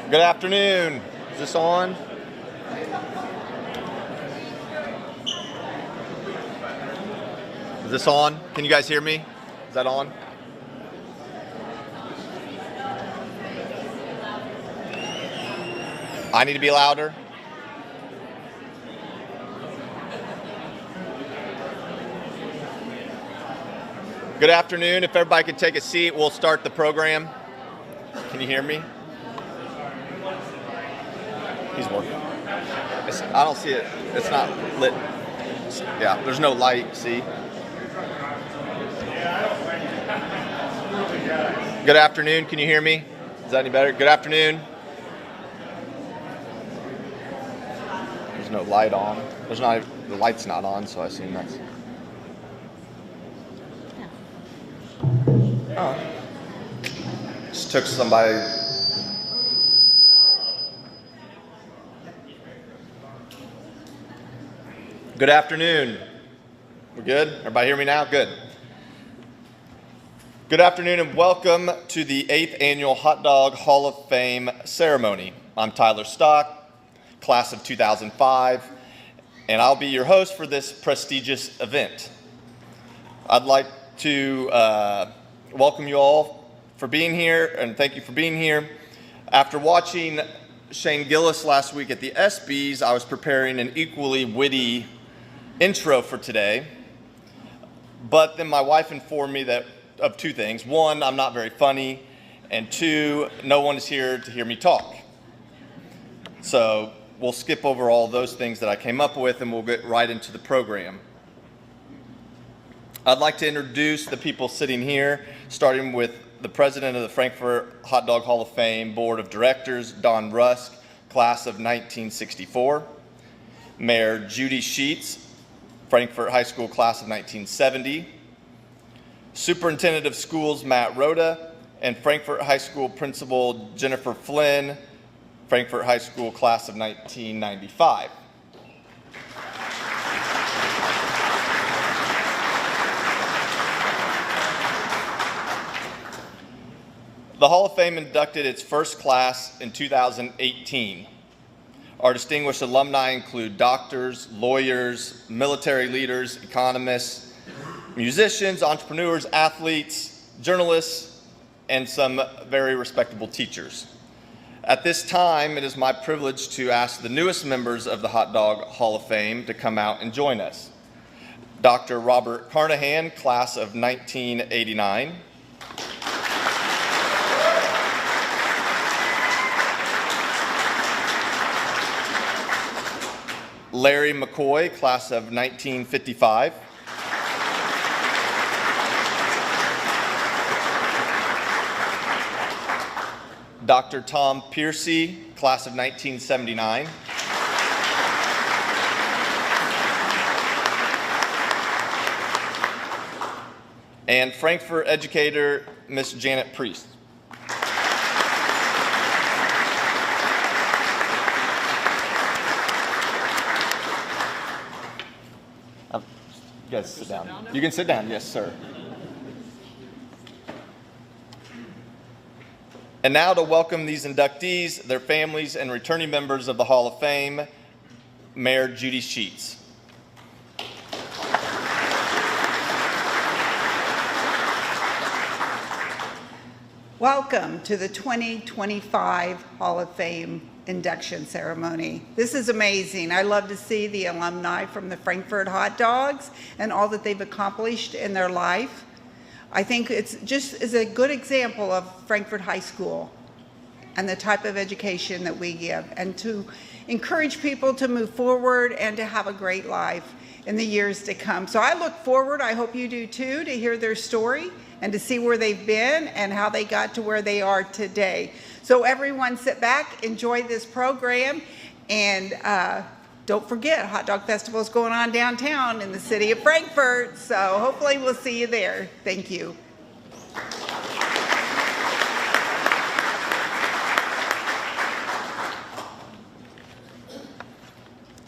Good afternoon. Is this on? Is this on? Can you guys hear me? Is that on? I need to be louder. Good afternoon. If everybody could take a seat, we'll start the program. Can you hear me? He's working. I don't see it. It's not lit. Yeah, there's no light, see? Good afternoon. Can you hear me? Is that any better? Good afternoon. There's no light on. The light's not on, so I assume that's... Oh. Just took somebody... Good afternoon. We're good? Everybody hear me now? Good. Good afternoon and welcome to the 8th Annual Hot Dog Hall of Fame ceremony. I'm Tyler Stock, class of 2005, and I'll be your host for this prestigious event. I'd like to welcome you all for being here, and thank you for being here. After watching Shane Gillis last week at the ESPYs, I was preparing an equally witty intro for today, but then my wife informed me of two things. One, I'm not very funny, and two, no one is here to hear me talk. So we'll skip over all those things that I came up with and we'll get right into the program. I'd like to introduce the people sitting here, starting with the president of the Frankfort Hot Dog Hall of Fame Board of Directors, Don Rusk, class of 1964. Mayor Judy Sheets, Frankfort High School class of 1970. Superintendent of Schools Matt Rhoda, and Frankfort High School Principal Jennifer Flynn, Frankfort High School class of 1995. The Hall of Fame inducted its first class in 2018. Our distinguished alumni include doctors, lawyers, military leaders, economists, musicians, entrepreneurs, athletes, journalists, and some very respectable teachers. At this time, it is my privilege to ask the newest members of the Hot Dog Hall of Fame to come out and join us. Dr. Robert Carnahan, class of 1989. Larry McCoy, class of 1955. Dr. Tom Piercy, class of 1979. And Frankfort educator, Miss Janet Priest. You guys sit down. You can sit down, yes, sir. And now to welcome these inductees, their families, and returning members of the Hall of Fame, Mayor Judy Sheets. Welcome to the 2025 Hall of Fame induction ceremony. This is amazing. I love to see the alumni from the Frankfort Hot Dogs and all that they've accomplished in their life. I think it's just is a good example of Frankfort High School and the type of education that we give, and to encourage people to move forward and to have a great life in the years to come. So I look forward, I hope you do too, to hear their story and to see where they've been and how they got to where they are today. So everyone sit back, enjoy this program, and don't forget, Hot Dog Festival is going on downtown in the city of Frankfort, so hopefully we'll see you there. Thank you.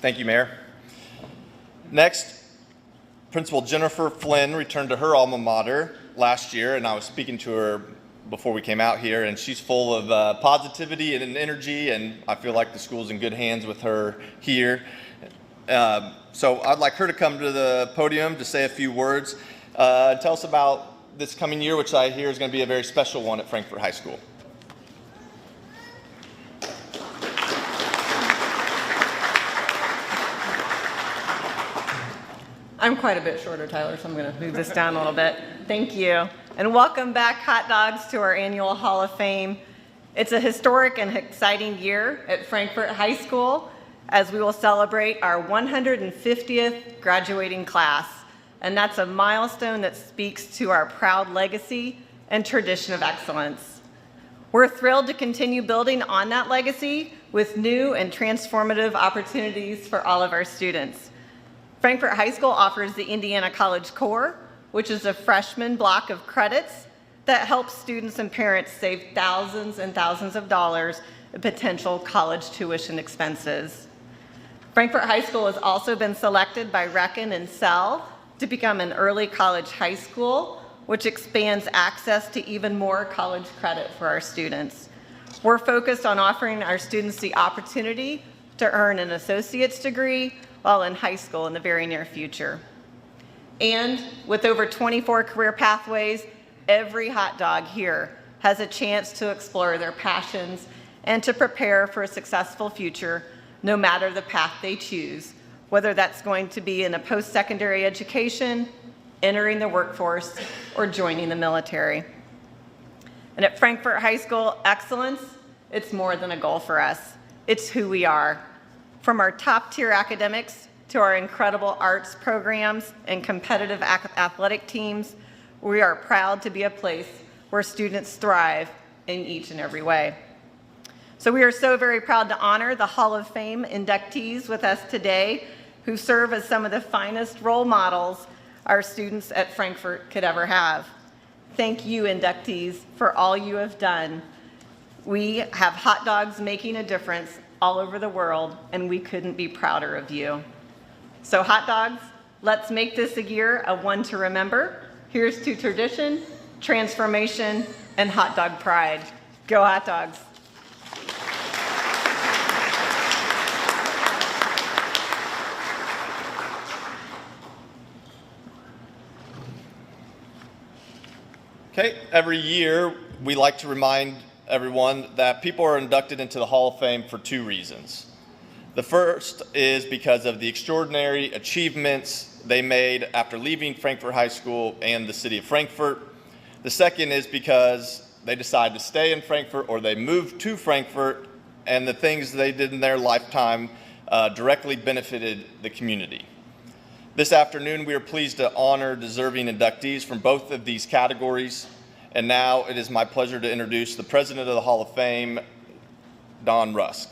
Thank you, Mayor. Next, Principal Jennifer Flynn returned to her alma mater last year, and I was speaking to her before we came out here, and she's full of positivity and energy, and I feel like the school's in good hands with her here. So I'd like her to come to the podium to say a few words, and tell us about this coming year, which I hear is going to be a very special one at Frankfort High School. I'm quite a bit shorter, Tyler, so I'm going to move this down a little bit. Thank you. And welcome back, Hot Dogs, to our annual Hall of Fame. It's a historic and exciting year at Frankfort High School as we will celebrate our 150th graduating class. And that's a milestone that speaks to our proud legacy and tradition of excellence. We're thrilled to continue building on that legacy with new and transformative opportunities for all of our students. Frankfort High School offers the Indiana College Core, which is a freshman block of credits that helps students and parents save thousands and thousands of dollars in potential college tuition expenses. Frankfort High School has also been selected by Reckon and Sell to become an early college high school, which expands access to even more college credit for our students. We're focused on offering our students the opportunity to earn an associate's degree while in high school in the very near future. And with over 24 career pathways, every hot dog here has a chance to explore their passions and to prepare for a successful future, no matter the path they choose, whether that's going to be in a post-secondary education, entering the workforce, or joining the military. And at Frankfort High School, excellence, it's more than a goal for us. It's who we are. From our top-tier academics to our incredible arts programs and competitive athletic teams, we are proud to be a place where students thrive in each and every way. So we are so very proud to honor the Hall of Fame inductees with us today who serve as some of the finest role models our students at Frankfort could ever have. Thank you, inductees, for all you have done. We have hot dogs making a difference all over the world, and we couldn't be prouder of you. So hot dogs, let's make this a year of one to remember. Here's to tradition, transformation, and hot dog pride. Go Hot Dogs. Okay, every year we like to remind everyone that people are inducted into the Hall of Fame for two reasons. The first is because of the extraordinary achievements they made after leaving Frankfort High School and the city of Frankfort. The second is because they decided to stay in Frankfort or they moved to Frankfort and the things they did in their lifetime directly benefited the community. This afternoon, we are pleased to honor deserving inductees from both of these categories. And now it is my pleasure to introduce the president of the Hall of Fame, Don Rusk.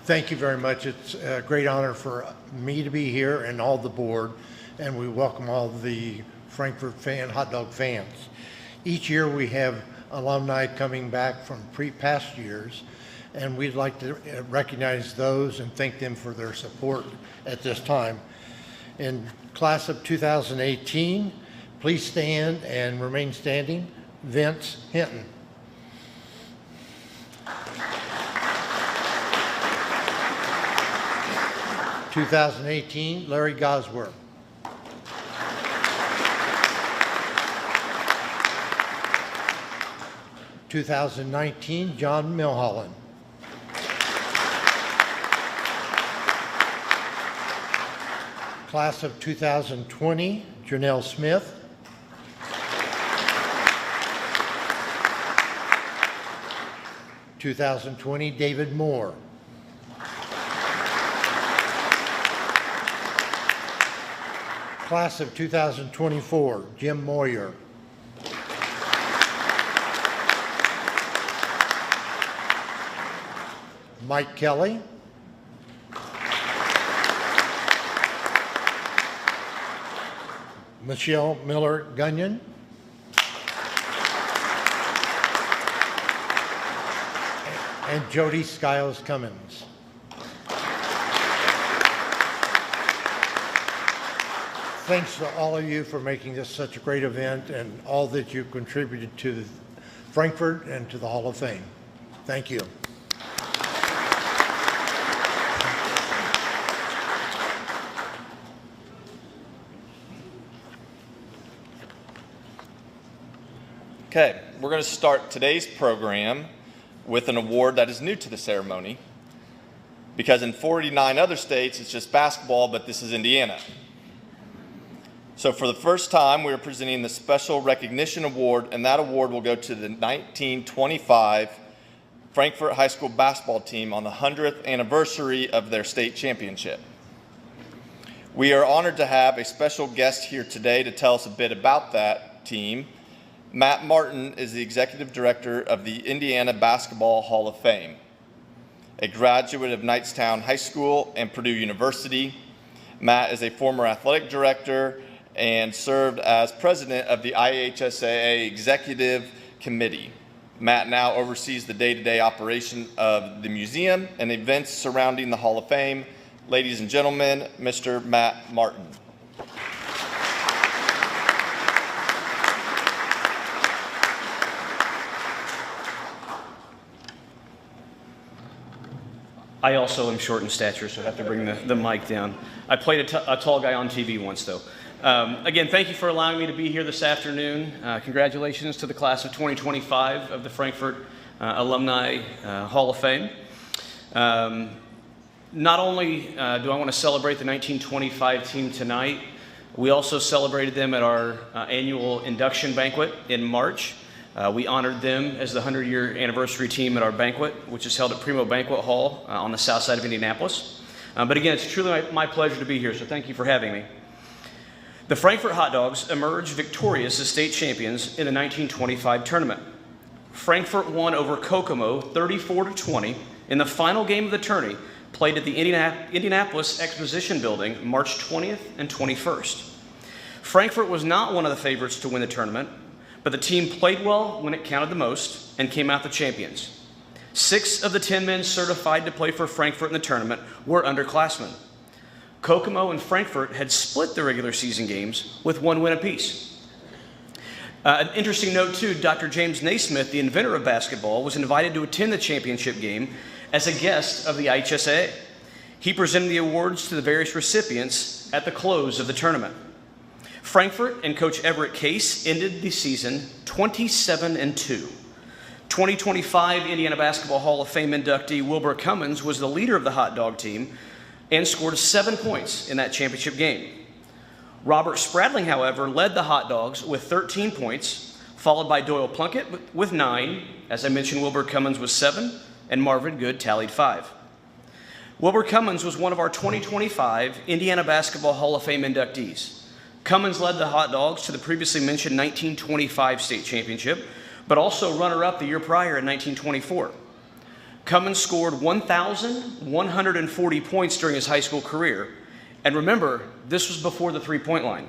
Thank you very much. It's a great honor for me to be here and all the board, and we welcome all the Frankfort hot dog fans. Each year we have alumni coming back from past years, and we'd like to recognize those and thank them for their support at this time. In class of 2018, please stand and remain standing. Vince Hinton. (2018) Larry Gosworth. (2019) John Milholland. Class of 2020, Janelle Smith. (2020) David Moore. Class of 2024, Jim Moyer. Mike Kelly. Michelle Miller Gunyon. And Jody Skiles Cummins. Thanks to all of you for making this such a great event and all that you contributed to Frankfort and to the Hall of Fame. Thank you. Okay, we're going to start today's program with an award that is new to the ceremony, because in 49 other states it's just basketball, but this is Indiana. So for the first time, we are presenting the Special Recognition Award, and that award will go to the 1925 Frankfort High School basketball team on the 100th anniversary of their state championship. We are honored to have a special guest here today to tell us a bit about that team. Matt Martin is the Executive Director of the Indiana Basketball Hall of Fame. A graduate of Knightstown High School and Purdue University, Matt is a former athletic director and served as president of the IHSAA Executive Committee. Matt now oversees the day-to-day operation of the museum and events surrounding the Hall of Fame. Ladies and gentlemen, Mr. Matt Martin. I also am short in stature, so I have to bring the mic down. I played a tall guy on TV once, though. Again, thank you for allowing me to be here this afternoon. Congratulations to the class of 2025 of the Frankfort Alumni Hall of Fame. Not only do I want to celebrate the 1925 team tonight, we also celebrated them at our annual induction banquet in March. We honored them as the 100-year anniversary team at our banquet, which is held at Primo Banquet Hall on the south side of Indianapolis. But again, it's truly my pleasure to be here, so thank you for having me. The Frankfort Hot Dogs emerged victorious as state champions in the 1925 tournament. Frankfort won over Kokomo 34-20 in the final game of the tourney, played at the Indianapolis Exposition Building March 20th and 21st. Frankfort was not one of the favorites to win the tournament, but the team played well when it counted the most and came out the champions. 6 of the 10 men certified to play for Frankfort in the tournament were underclassmen. Kokomo and Frankfort had split the regular season games with 1 win apiece. An interesting note too, Dr. James Naismith, the inventor of basketball, was invited to attend the championship game as a guest of the IHSAA. He presented the awards to the various recipients at the close of the tournament. Frankfort and Coach Everett Case ended the season 27-2. 2025 Indiana Basketball Hall of Fame inductee Wilbur Cummins was the leader of the Hot Dog team and scored 7 points in that championship game. Robert Spradling, however, led the Hot Dogs with 13 points, followed by Doyle Plunkett with 9. As I mentioned, Wilbur Cummins was 7, and Marvin Good tallied 5. Wilbur Cummins was one of our 2025 Indiana Basketball Hall of Fame inductees. Cummins led the Hot Dogs to the previously mentioned 1925 state championship, but also runner-up the year prior in 1924. Cummins scored 1,140 points during his high school career. And remember, this was before the three-point line.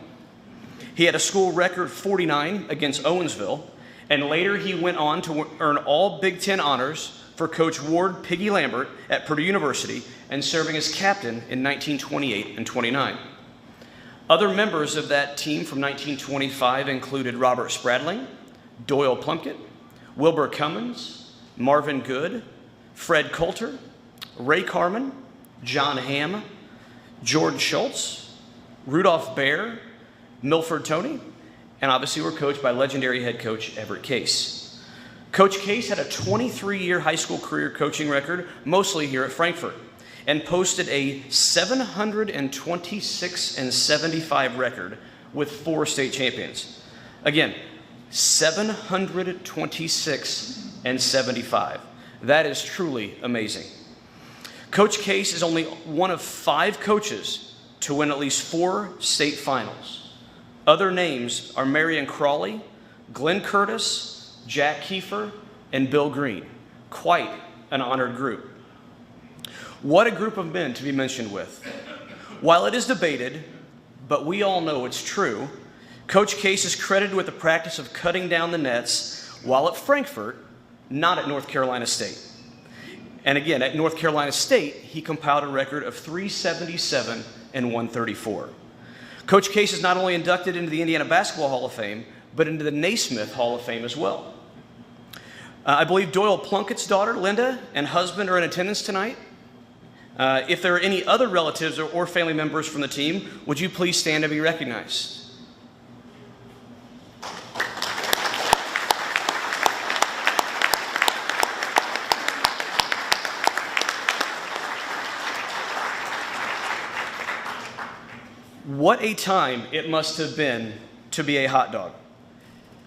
He had a school record 49 against Owensville, and later he went on to earn all Big Ten honors for Coach Ward Piggy Lambert at Purdue University and serving as captain in 1928 and 29. Other members of that team from 1925 included Robert Spradling, Doyle Plunkett, Wilbur Cummins, Marvin Good, Fred Coulter, Ray Carman, John Hamm, George Schultz, Rudolph Baer, Milford Tony, and obviously were coached by legendary head coach Everett Case. Coach Case had a 23-year high school career coaching record, mostly here at Frankfort, and posted a 726-75 record with 4 state champions. Again, 726-75. That is truly amazing. Coach Case is only one of 5 coaches to win at least 4 state finals. Other names are Marion Crawley, Glenn Curtis, Jack Kiefer, and Bill Green. Quite an honored group. What a group of men to be mentioned with. While it is debated, but we all know it's true, Coach Case is credited with the practice of cutting down the nets while at Frankfort, not at North Carolina State. And again, at North Carolina State, he compiled a record of 377 and 134. Coach Case is not only inducted into the Indiana Basketball Hall of Fame, but into the Naismith Hall of Fame as well. I believe Doyle Plunkett's daughter, Linda, and husband are in attendance tonight. If there are any other relatives or family members from the team, would you please stand and be recognized? What a time it must have been to be a hot dog.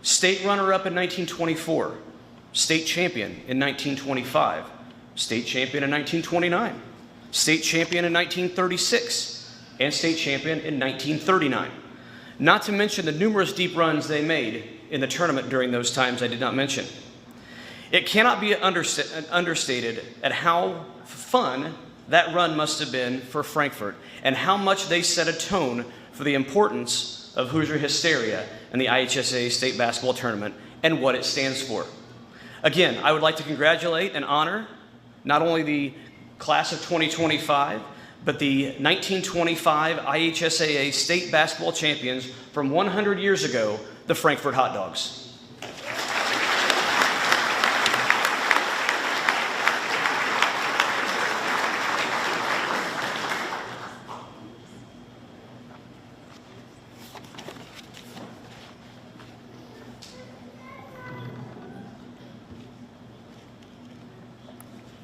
State runner-up in 1924, state champion in 1925, state champion in 1929, state champion in 1936, and state champion in 1939. Not to mention the numerous deep runs they made in the tournament during those times I did not mention. It cannot be understated at how fun that run must have been for Frankfort and how much they set a tone for the importance of Hoosier hysteria in the IHSA State Basketball Tournament and what it stands for. Again, I would like to congratulate and honor not only the class of 2025, but the 1925 IHSAA State Basketball Champions from 100 years ago, the Frankfort Hot Dogs.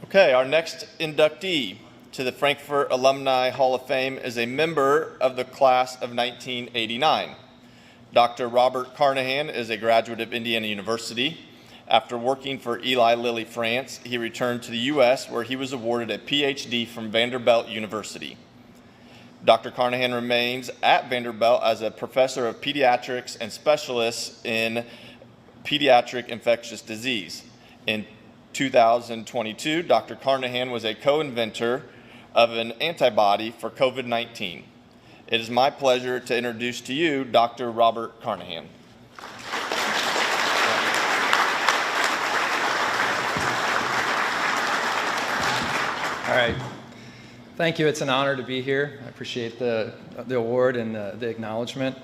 Okay, our next inductee to the Frankfort Alumni Hall of Fame is a member of the class of 1989. Dr. Robert Carnahan is a graduate of Indiana University. After working for Eli Lilly France, he returned to the U.S. where he was awarded a PhD from Vanderbilt University. Dr. Carnahan remains at Vanderbilt as a professor of pediatrics and specialist in pediatric infectious disease. In 2022, Dr. Carnahan was a co-inventor of an antibody for COVID-19. It is my pleasure to introduce to you Dr. Robert Carnahan. All right. Thank you. It's an honor to be here. I appreciate the award and the acknowledgement.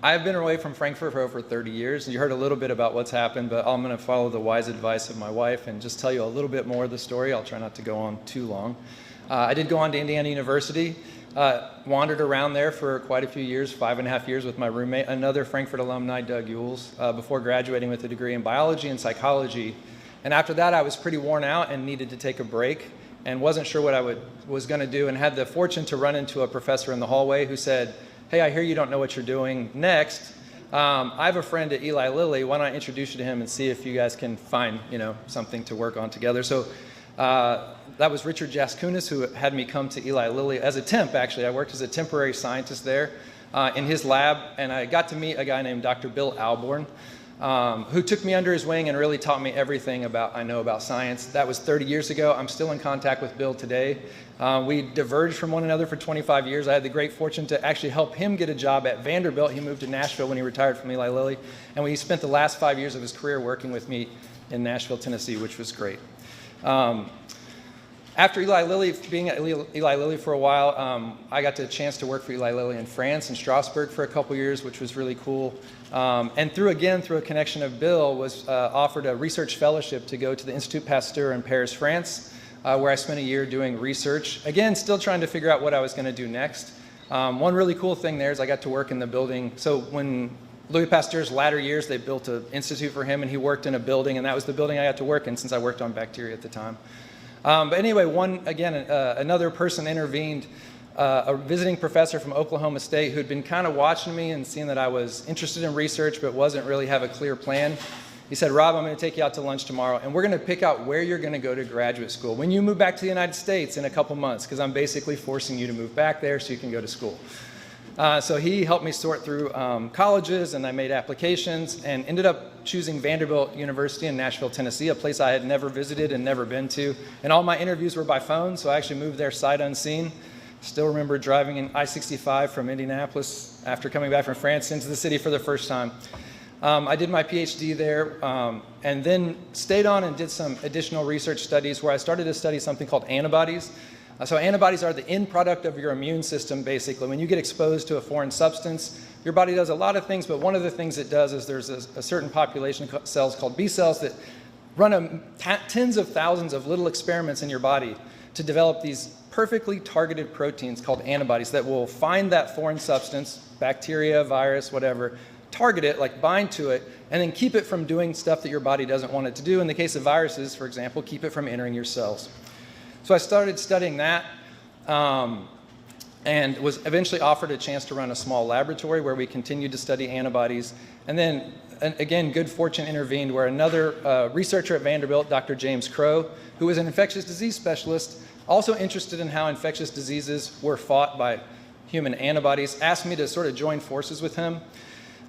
I've been away from Frankfort for over 30 years, and you heard a little bit about what's happened, but I'm going to follow the wise advice of my wife and just tell you a little bit more of the story. I'll try not to go on too long. I did go on to Indiana University, wandered around there for quite a few years, 5.5 years with my roommate, another Frankfort alumni, Doug Yules, before graduating with a degree in biology and psychology. And after that, I was pretty worn out and needed to take a break and wasn't sure what I was going to do, and had the fortune to run into a professor in the hallway who said, "Hey, I hear you don't know what you're doing next. I have a friend at Eli Lilly. Why don't I introduce you to him and see if you guys can find, something to work on together." So that was Richard Jaskunas, who had me come to Eli Lilly as a temp, actually. I worked as a temporary scientist there in his lab, and I got to meet a guy named Dr. Bill Alborn, who took me under his wing and really taught me everything I know about science. That was 30 years ago. I'm still in contact with Bill today. We diverged from one another for 25 years. I had the great fortune to actually help him get a job at Vanderbilt. He moved to Nashville when he retired from Eli Lilly, and he spent the last 5 years of his career working with me in Nashville, Tennessee, which was great. After Eli Lilly, being at Eli Lilly for a while, I got the chance to work for Eli Lilly in France, in Strasbourg, for a couple years, which was really cool. And through a connection of Bill, was offered a research fellowship to go to the Institut Pasteur in Paris, France, where I spent a year doing research. Again, still trying to figure out what I was going to do next. One really cool thing there is I got to work in the building. So when Louis Pasteur's latter years, they built an institute for him, and he worked in a building, and that was the building I got to work in since I worked on bacteria at the time. But anyway, another person intervened, a visiting professor from Oklahoma State who'd been kind of watching me and seeing that I was interested in research but wasn't really have a clear plan. He said, "Rob, I'm going to take you out to lunch tomorrow, and we're going to pick out where you're going to go to graduate school when you move back to the United States in a couple months, because I'm basically forcing you to move back there so you can go to school." So he helped me sort through colleges, and I made applications and ended up choosing Vanderbilt University in Nashville, Tennessee, a place I had never visited and never been to. And all my interviews were by phone, so I actually moved there sight unseen. Still remember driving in I-65 from Indianapolis after coming back from France into the city for the first time. I did my PhD there, and then stayed on and did some additional research studies where I started to study something called antibodies. So antibodies are the end product of your immune system, basically. When you get exposed to a foreign substance, your body does a lot of things, but one of the things it does is there's a certain population of cells called B cells that run tens of thousands of little experiments in your body to develop these perfectly targeted proteins called antibodies that will find that foreign substance, bacteria, virus, whatever, target it, like bind to it, and then keep it from doing stuff that your body doesn't want it to do. In the case of viruses, for example, keep it from entering your cells. So I started studying that and was eventually offered a chance to run a small laboratory where we continued to study antibodies. And then, again, good fortune intervened where another researcher at Vanderbilt, Dr. James Crow, who was an infectious disease specialist, also interested in how infectious diseases were fought by human antibodies, asked me to sort of join forces with him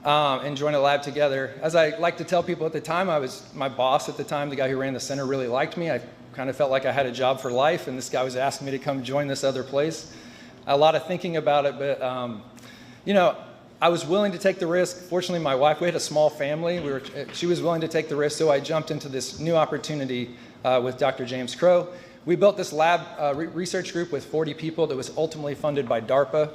and join a lab together. As I like to tell people at the time, my boss at the time, the guy who ran the center, really liked me. I kind of felt like I had a job for life, and this guy was asking me to come join this other place. A lot of thinking about it, but I was willing to take the risk. Fortunately, my wife, we had a small family. She was willing to take the risk, so I jumped into this new opportunity with Dr. James Crow. We built this lab research group with 40 people that was ultimately funded by DARPA,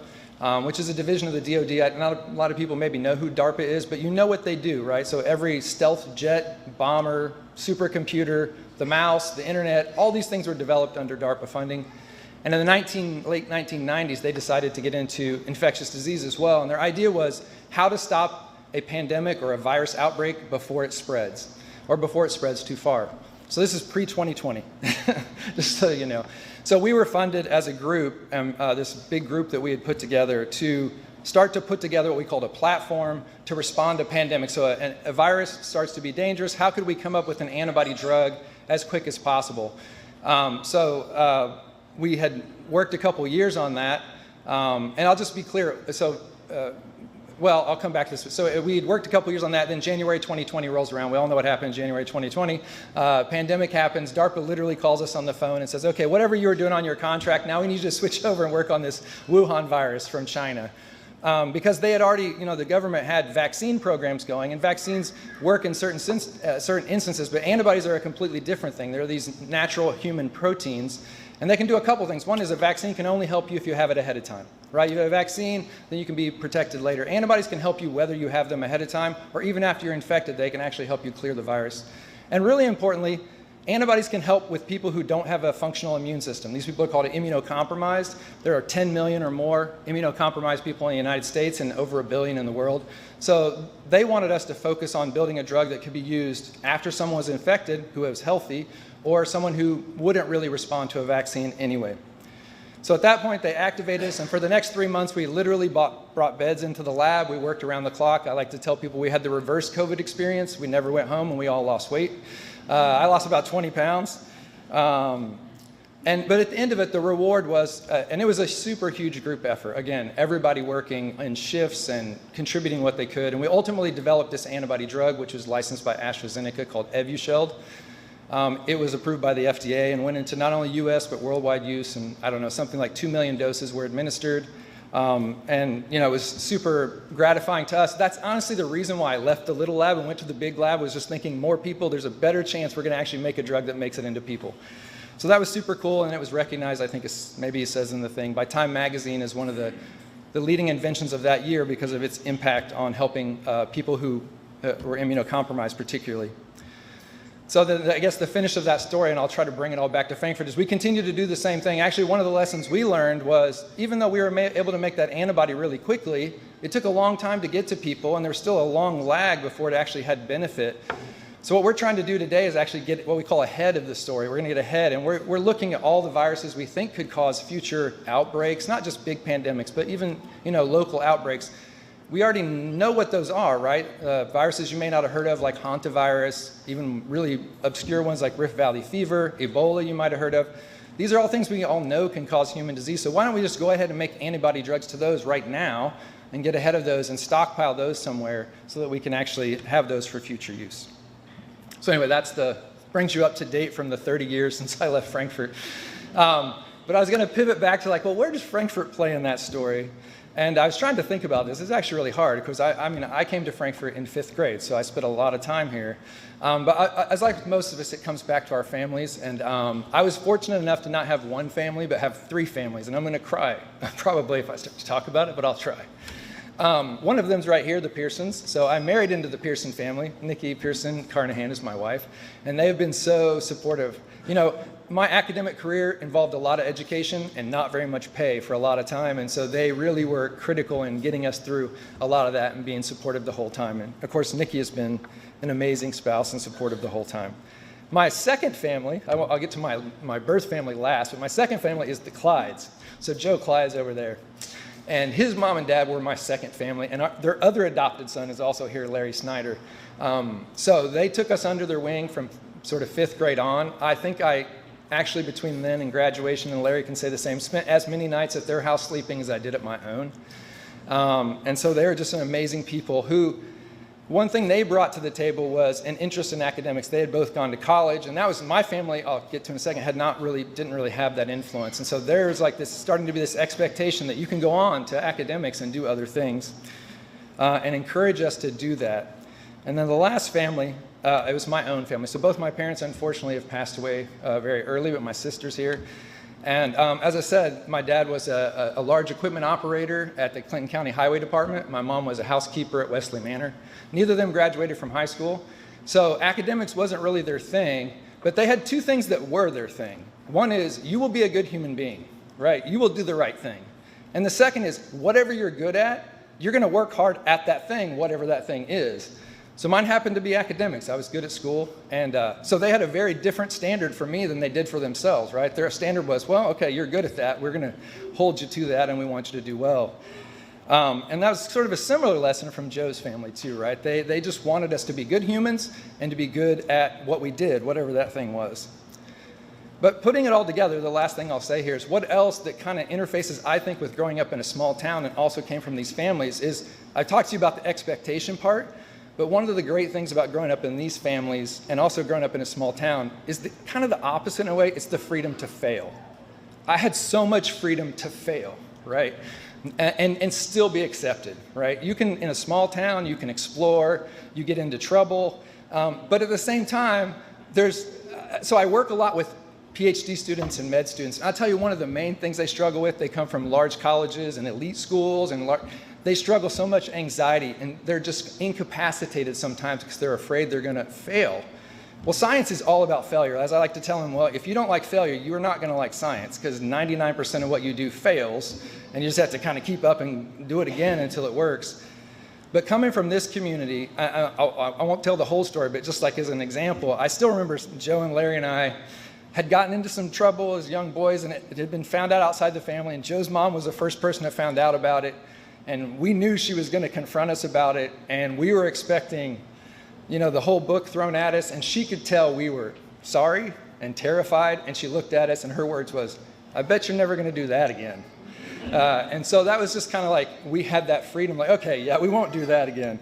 which is a division of the DoD. Not a lot of people maybe know who DARPA is, but you know what they do, right? So every stealth jet, bomber, supercomputer, the mouse, the internet, all these things were developed under DARPA funding. And in the late 1990s, they decided to get into infectious disease as well. And their idea was how to stop a pandemic or a virus outbreak before it spreads, or before it spreads too far. So this is pre-2020, just so you know. So we were funded as a group, this big group that we had put together to start to put together what we called a platform to respond to pandemics. So a virus starts to be dangerous. How could we come up with an antibody drug as quick as possible? We had worked a couple years on that. And I'll just be clear. I'll come back to this. So we had worked a couple years on that. Then January 2020 rolls around. We all know what happened in January 2020. Pandemic happens. DARPA literally calls us on the phone and says, okay, whatever you were doing on your contract, now we need you to switch over and work on this Wuhan virus from China. Because they had already, the government had vaccine programs going, and vaccines work in certain instances, but antibodies are a completely different thing. They're these natural human proteins, and they can do a couple things. One is a vaccine can only help you if you have it ahead of time, right? You have a vaccine, then you can be protected later. Antibodies can help you whether you have them ahead of time, or even after you're infected, they can actually help you clear the virus. And really importantly, antibodies can help with people who don't have a functional immune system. These people are called immunocompromised. There are 10 million or more immunocompromised people in the United States and over 1 billion in the world. So they wanted us to focus on building a drug that could be used after someone was infected who was healthy, or someone who wouldn't really respond to a vaccine anyway. So at that point, they activated us, and for the next 3 months, we literally brought beds into the lab. We worked around the clock. I like to tell people we had the reverse COVID experience. We never went home, and we all lost weight. I lost about 20 pounds. But at the end of it, the reward was, and it was a super huge group effort. Again, everybody working in shifts and contributing what they could. And we ultimately developed this antibody drug, which was licensed by AstraZeneca, called Evusheld. It was approved by the FDA and went into not only US, but worldwide use. And I don't know, something like 2 million doses were administered. It was super gratifying to us. That's honestly the reason why I left the little lab and went to the big lab, was just thinking more people, there's a better chance we're going to actually make a drug that makes it into people. So that was super cool, and it was recognized, I think maybe it says in the thing, by Time Magazine as one of the leading inventions of that year because of its impact on helping people who were immunocompromised particularly. So I guess the finish of that story, and I'll try to bring it all back to Frankfurt, is we continue to do the same thing. Actually, one of the lessons we learned was, even though we were able to make that antibody really quickly, it took a long time to get to people, and there was still a long lag before it actually had benefit. So what we're trying to do today is actually get what we call ahead of the story. We're going to get ahead, and we're looking at all the viruses we think could cause future outbreaks, not just big pandemics, but even local outbreaks. We already know what those are, right? Viruses you may not have heard of, like hantavirus, even really obscure ones like Rift Valley fever, Ebola you might have heard of. These are all things we all know can cause human disease. So why don't we just go ahead and make antibody drugs to those right now and get ahead of those and stockpile those somewhere so that we can actually have those for future use. So anyway, brings you up to date from the 30 years since I left Frankfurt. But I was going to pivot back to where does Frankfurt play in that story? And I was trying to think about this. It's actually really hard because I came to Frankfurt in 5th grade, so I spent a lot of time here. As like most of us, it comes back to our families. And I was fortunate enough to not have one family, but have 3 families. And I'm going to cry probably if I start to talk about it, but I'll try. One of them's right here, the Pearsons. So I married into the Pearson family. Nikki Pearson Carnahan is my wife. And they have been so supportive. You know, my academic career involved a lot of education and not very much pay for a lot of time. And so they really were critical in getting us through a lot of that and being supportive the whole time. And of course, Nikki has been an amazing spouse and supportive the whole time. My second family, I'll get to my birth family last, but my second family is the Clydes. So Joe Clyde's over there. And his mom and dad were my second family. And their other adopted son is also here, Larry Snyder. So they took us under their wing from sort of 5th grade on. I think I actually, between then and graduation, and Larry can say the same, spent as many nights at their house sleeping as I did at my own. And so they were just an amazing people who, one thing they brought to the table was an interest in academics. They had both gone to college, and that was my family, I'll get to in a second, didn't really have that influence. And so there's like this, starting to be this expectation that you can go on to academics and do other things, and encourage us to do that. And then the last family, it was my own family. So both my parents, unfortunately, have passed away very early, but my sister's here. And as I said, my dad was a large equipment operator at the Clinton County Highway Department. My mom was a housekeeper at Wesley Manor. Neither of them graduated from high school. So academics wasn't really their thing, but they had 2 things that were their thing. One is, you will be a good human being, right? You will do the right thing. And the second is, whatever you're good at, you're going to work hard at that thing, whatever that thing is. So mine happened to be academics. I was good at school. And so they had a very different standard for me than they did for themselves, right? Their standard was, well, okay, you're good at that. We're going to hold you to that, and we want you to do well. And that was sort of a similar lesson from Joe's family too, right? They just wanted us to be good humans and to be good at what we did, whatever that thing was. But putting it all together, the last thing I'll say here is what else that kind of interfaces, I think, with growing up in a small town and also came from these families is, I talked to you about the expectation part, but one of the great things about growing up in these families and also growing up in a small town is kind of the opposite in a way. It's the freedom to fail. I had so much freedom to fail, right? And still be accepted, right? You can, in a small town, you can explore, you get into trouble, but at the same time, so I work a lot with PhD students and med students. I'll tell you one of the main things they struggle with, they come from large colleges and elite schools, and they struggle so much anxiety, and they're just incapacitated sometimes because they're afraid they're gonna fail. Well, science is all about failure. As I like to tell them, well, if you don't like failure, you're not gonna like science, because 99% of what you do fails, and you just have to kind of keep up and do it again until it works. But coming from this community, I won't tell the whole story, but just like as an example, I still remember Joe and Larry and I had gotten into some trouble as young boys, and it had been found out outside the family, and Joe's mom was the first person that found out about it, and we knew she was gonna confront us about it, and we were expecting, you know, the whole book thrown at us, and she could tell we were sorry and terrified, and she looked at us, and her words was, "I bet you're never gonna do that again." And so that was just kind of like, we had that freedom, like, okay, yeah, we won't do that again.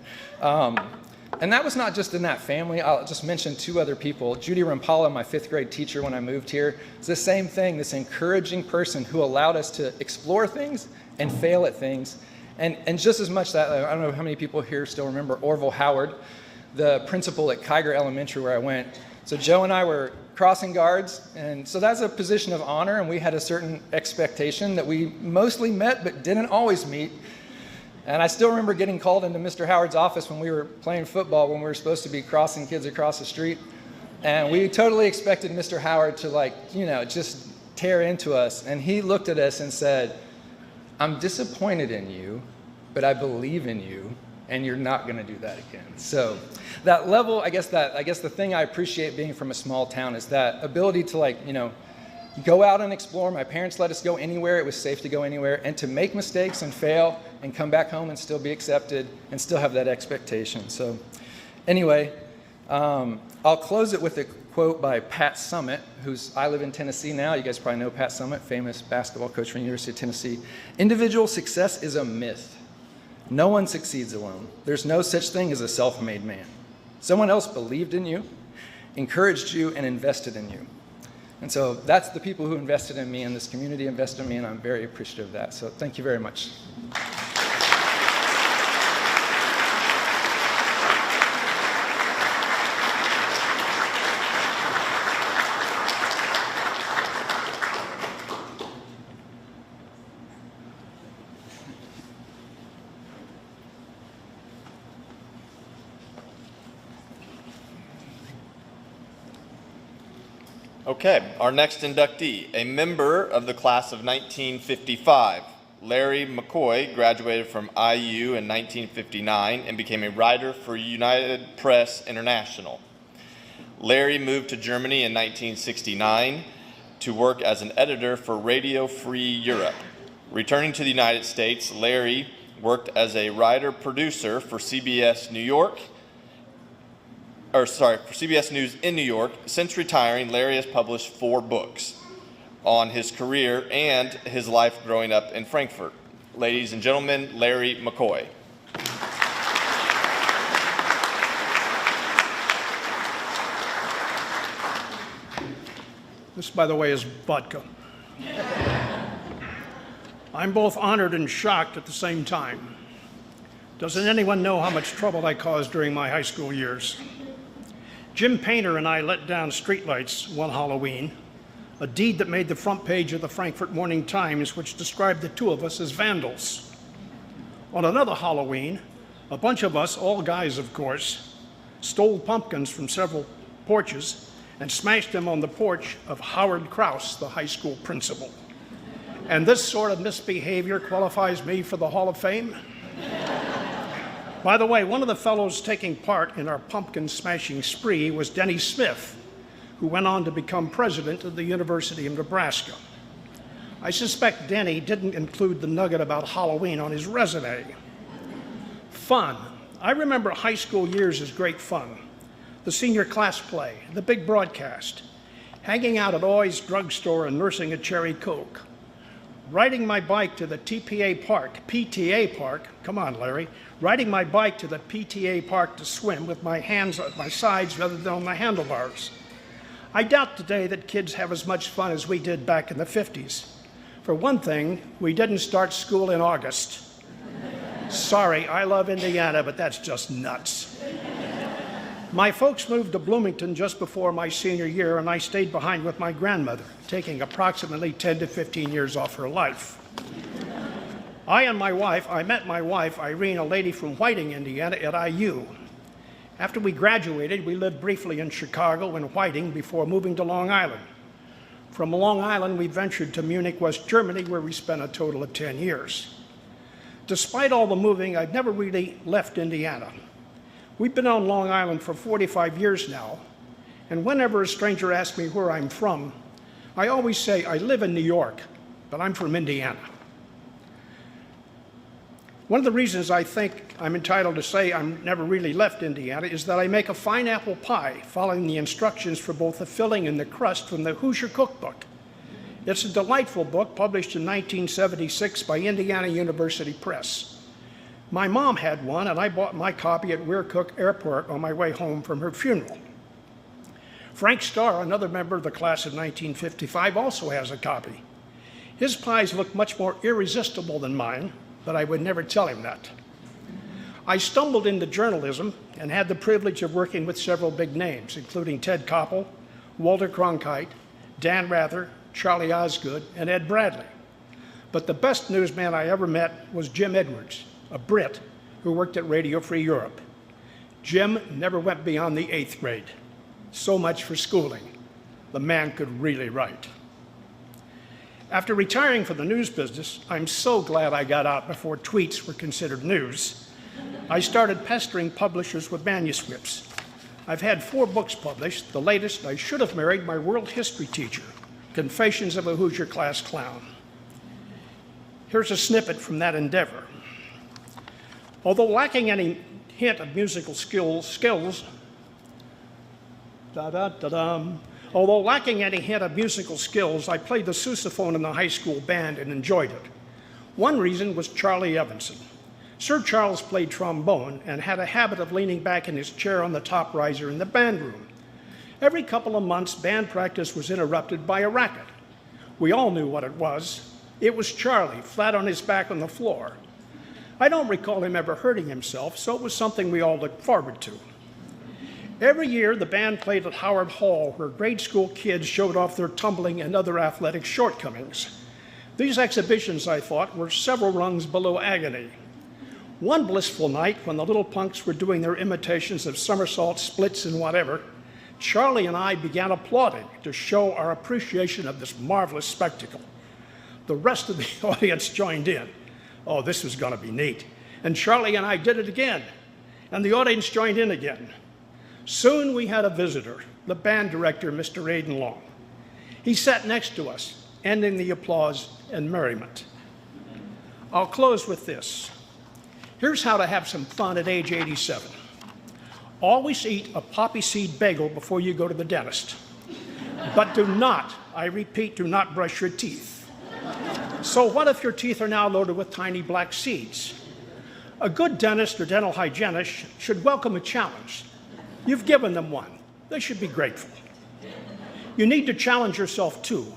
And that was not just in that family. I'll just mention 2 other people. Judy Rampala, my 5th grade teacher when I moved here, is the same thing, this encouraging person who allowed us to explore things and fail at things. And just as much that, I don't know how many people here still remember Orville Howard, the principal at Kiger Elementary where I went. So Joe and I were crossing guards, and so that's a position of honor, and we had a certain expectation that we mostly met but didn't always meet. And I still remember getting called into Mr. Howard's office when we were playing football, when we were supposed to be crossing kids across the street, and we totally expected Mr. Howard to, like, you know, just tear into us. And he looked at us and said, "I'm disappointed in you, but I believe in you, and you're not going to do that again." So that level, I guess the thing I appreciate being from a small town is that ability to, like, you know, go out and explore. My parents let us go anywhere. It was safe to go anywhere, and to make mistakes and fail and come back home and still be accepted and still have that expectation. So anyway, I'll close it with a quote by Pat Summitt, I live in Tennessee now. You guys probably know Pat Summitt, famous basketball coach from the University of Tennessee. "Individual success is a myth. No one succeeds alone. There's no such thing as a self-made man. Someone else believed in you, encouraged you, and invested in you." And so that's the people who invested in me, and this community invested in me, and I'm very appreciative of that. So thank you very much. Okay, our next inductee, a member of the class of 1955. Larry McCoy graduated from IU in 1959 and became a writer for United Press International. Larry moved to Germany in 1969 to work as an editor for Radio Free Europe. Returning to the United States, Larry worked as a writer-producer for CBS News in New York. Since retiring, Larry has published 4 books on his career and his life growing up in Frankfurt. Ladies and gentlemen, Larry McCoy. This, by the way, is vodka. I'm both honored and shocked at the same time. Doesn't anyone know how much trouble I caused during my high school years? Jim Painter and I let down streetlights one Halloween, a deed that made the front page of the Frankfurt Morning Times, which described the 2 of us as vandals. On another Halloween, a bunch of us, all guys of course, stole pumpkins from several porches and smashed them on the porch of Howard Krause, the high school principal. And this sort of misbehavior qualifies me for the Hall of Fame? By the way, one of the fellows taking part in our pumpkin smashing spree was Denny Smith, who went on to become president of the University of Nebraska. I suspect Denny didn't include the nugget about Halloween on his resume. Fun. I remember high school years as great fun. The senior class play, the big broadcast, hanging out at Oi's drugstore and nursing a cherry Coke, riding my bike to the PTA park, come on Larry, riding my bike to the PTA park to swim with my hands at my sides rather than on the handlebars. I doubt today that kids have as much fun as we did back in the 50s. For one thing, we didn't start school in August. Sorry, I love Indiana, but that's just nuts. My folks moved to Bloomington just before my senior year, and I stayed behind with my grandmother, taking approximately 10 to 15 years off her life. I met my wife, Irene, a lady from Whiting, Indiana, at IU. After we graduated, we lived briefly in Chicago and Whiting before moving to Long Island. From Long Island, we ventured to Munich, West Germany, where we spent a total of 10 years. Despite all the moving, I've never really left Indiana. We've been on Long Island for 45 years now, and whenever a stranger asks me where I'm from, I always say I live in New York, but I'm from Indiana. One of the reasons I think I'm entitled to say I'm never really left Indiana is that I make a fine apple pie following the instructions for both the filling and the crust from the Hoosier Cookbook. It's a delightful book published in 1976 by Indiana University Press. My mom had one, and I bought my copy at Weircook Airport on my way home from her funeral. Frank Starr, another member of the class of 1955, also has a copy. His pies look much more irresistible than mine, but I would never tell him that. I stumbled into journalism and had the privilege of working with several big names, including Ted Koppel, Walter Cronkite, Dan Rather, Charlie Osgood, and Ed Bradley. But the best newsman I ever met was Jim Edwards, a Brit who worked at Radio Free Europe. Jim never went beyond the 8th grade. So much for schooling. The man could really write. After retiring from the news business, I'm so glad I got out before tweets were considered news. I started pestering publishers with manuscripts. I've had 4 books published. The latest, I Should Have Married My World History Teacher, Confessions of a Hoosier Class Clown. Here's a snippet from that endeavor. Although lacking any hint of musical skills, I played the sousaphone in the high school band and enjoyed it. One reason was Charlie Evanson. Sir Charles played trombone and had a habit of leaning back in his chair on the top riser in the band room. Every couple of months, band practice was interrupted by a racket. We all knew what it was. It was Charlie, flat on his back on the floor. I don't recall him ever hurting himself, so it was something we all looked forward to. Every year, the band played at Howard Hall, where grade school kids showed off their tumbling and other athletic shortcomings. These exhibitions, I thought, were several rungs below agony. One blissful night, when the little punks were doing their imitations of somersaults, splits, and whatever, Charlie and I began applauding to show our appreciation of this marvelous spectacle. The rest of the audience joined in. Oh, this was going to be neat. And Charlie and I did it again, and the audience joined in again. Soon we had a visitor, the band director, Mr. Aidan Long. He sat next to us, ending the applause and merriment. I'll close with this. Here's how to have some fun at age 87. Always eat a poppy seed bagel before you go to the dentist. But do not, I repeat, do not brush your teeth. So what if your teeth are now loaded with tiny black seeds? A good dentist or dental hygienist should welcome a challenge. You've given them one. They should be grateful. You need to challenge yourself too.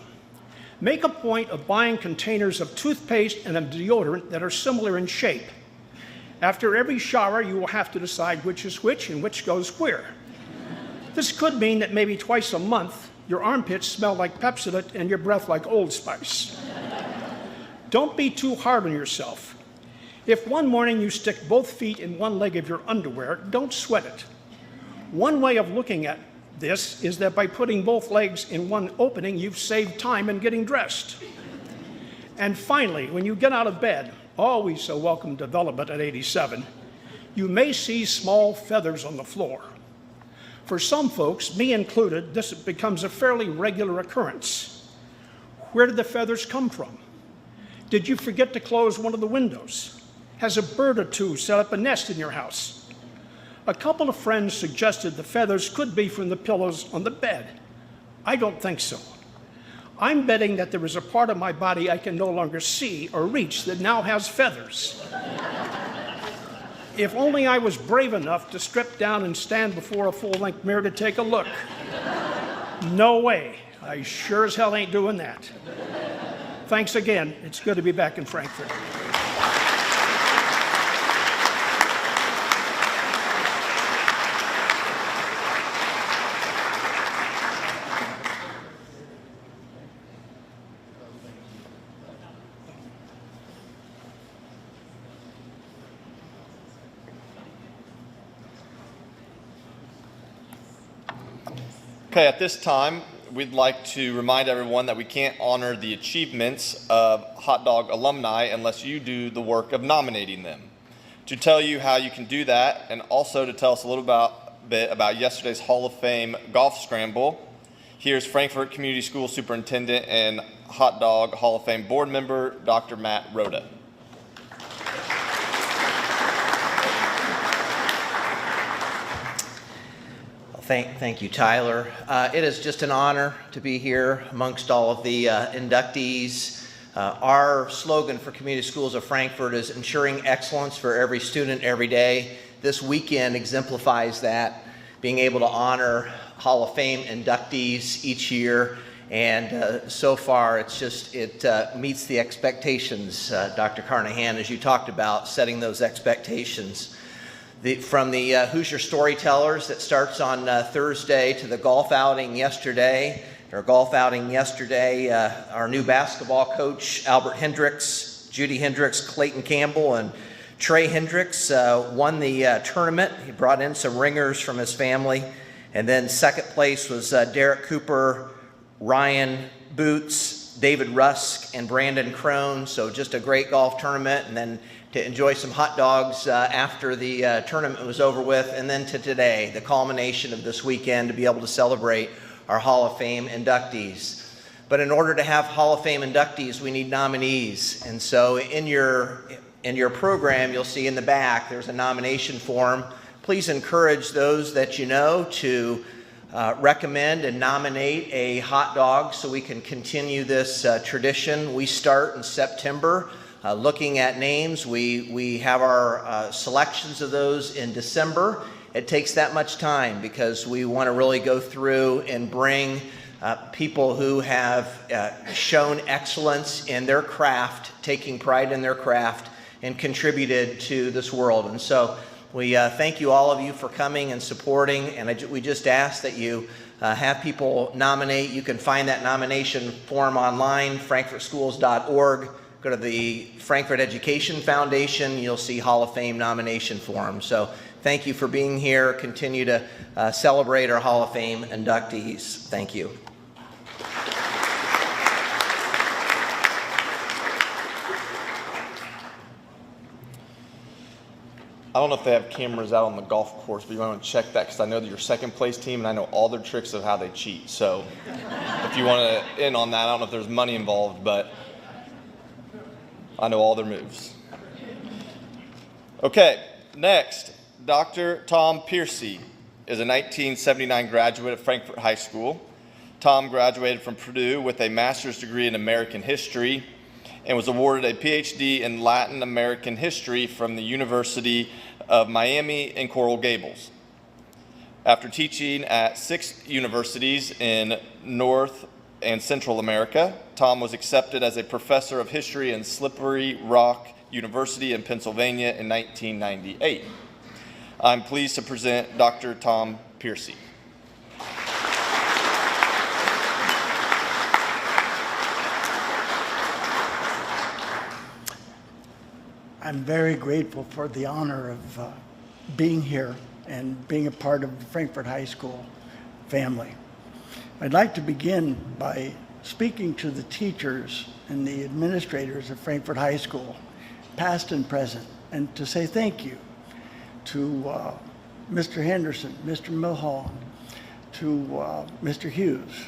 Make a point of buying containers of toothpaste and of deodorant that are similar in shape. After every shower, you will have to decide which is which and which goes where. This could mean that maybe twice a month, your armpits smell like Pepsodent and your breath like Old Spice. Don't be too hard on yourself. If one morning you stick both feet in one leg of your underwear, don't sweat it. One way of looking at this is that by putting both legs in one opening, you've saved time in getting dressed. And finally, when you get out of bed, always a welcome development at 87, you may see small feathers on the floor. For some folks, me included, this becomes a fairly regular occurrence. Where did the feathers come from? Did you forget to close one of the windows? Has a bird or two set up a nest in your house? A couple of friends suggested the feathers could be from the pillows on the bed. I don't think so. I'm betting that there is a part of my body I can no longer see or reach that now has feathers. If only I was brave enough to strip down and stand before a full-length mirror to take a look. No way. I sure as hell ain't doing that. Thanks again. It's good to be back in Frankfort. Okay, at this time, we'd like to remind everyone that we can't honor the achievements of Hot Dog alumni unless you do the work of nominating them. To tell you how you can do that, and also to tell us a little bit about yesterday's Hall of Fame golf scramble, here's Frankfort Community School Superintendent and Hot Dog Hall of Fame board member, Dr. Matt Rhoda. Thank you, Tyler. It is just an honor to be here amongst all of the inductees. Our slogan for Community Schools of Frankfort is ensuring excellence for every student every day. This weekend exemplifies that, being able to honor Hall of Fame inductees each year. And so far, it meets the expectations, Dr. Carnahan, as you talked about, setting those expectations. From the Hoosier Storytellers that starts on Thursday to the golf outing yesterday, our new basketball coach, Albert Hendricks, Judy Hendricks, Clayton Campbell, and Trey Hendricks won the tournament. He brought in some ringers from his family. And then second place was Derek Cooper, Ryan Boots, David Rusk, and Brandon Crone. So just a great golf tournament. And then to enjoy some hot dogs after the tournament was over with, and then to today, the culmination of this weekend, to be able to celebrate our Hall of Fame inductees. But in order to have Hall of Fame inductees, we need nominees. And so in your program, you'll see in the back, there's a nomination form. Please encourage those that you know to recommend and nominate a hot dog so we can continue this tradition. We start in September. Looking at names, we have our selections of those in December. It takes that much time because we want to really go through and bring people who have shown excellence in their craft, taking pride in their craft, and contributed to this world. And so we thank you, all of you, for coming and supporting, and we just ask that you have people nominate. You can find that nomination form online, frankfortschools.org. Go to the Frankfort Education Foundation, you'll see Hall of Fame nomination form. So thank you for being here. Continue to celebrate our Hall of Fame inductees. Thank you. I don't know if they have cameras out on the golf course, but you want to check that because I know that your second place team and I know all their tricks of how they cheat. So if you want to in on that, I don't know if there's money involved, but I know all their moves. Okay, next, Dr. Tom Piercy is a 1979 graduate of Frankfurt High School. Tom graduated from Purdue with a master's degree in American history and was awarded a PhD in Latin American history from the University of Miami in Coral Gables. After teaching at 6 universities in North and Central America, Tom was accepted as a professor of history in Slippery Rock University in Pennsylvania in 1998. I'm pleased to present Dr. Tom Piercy. I'm very grateful for the honor of being here and being a part of the Frankfurt High School family. I'd like to begin by speaking to the teachers and the administrators of Frankfurt High School, past and present, and to say thank you to Mr. Henderson, Mr. Milholland, to Mr. Hughes,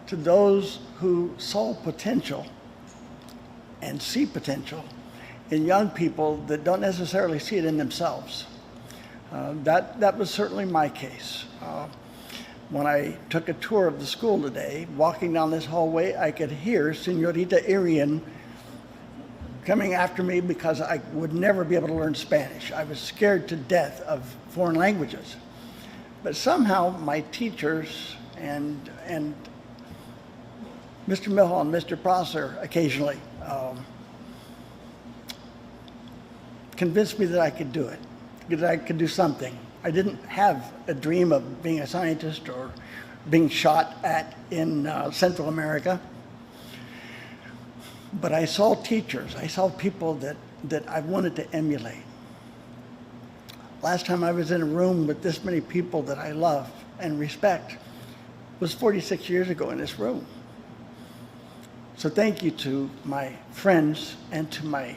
to those who saw potential and see potential in young people that don't necessarily see it in themselves. That was certainly my case. When I took a tour of the school today, walking down this hallway, I could hear Senorita Irian coming after me because I would never be able to learn Spanish. I was scared to death of foreign languages. But somehow my teachers and Mr. Milholland and Mr. Prosser occasionally convinced me that I could do it, that I could do something. I didn't have a dream of being a scientist or being shot at in Central America. But I saw teachers, I saw people that I wanted to emulate. Last time I was in a room with this many people that I love and respect was 46 years ago in this room. So thank you to my friends and to my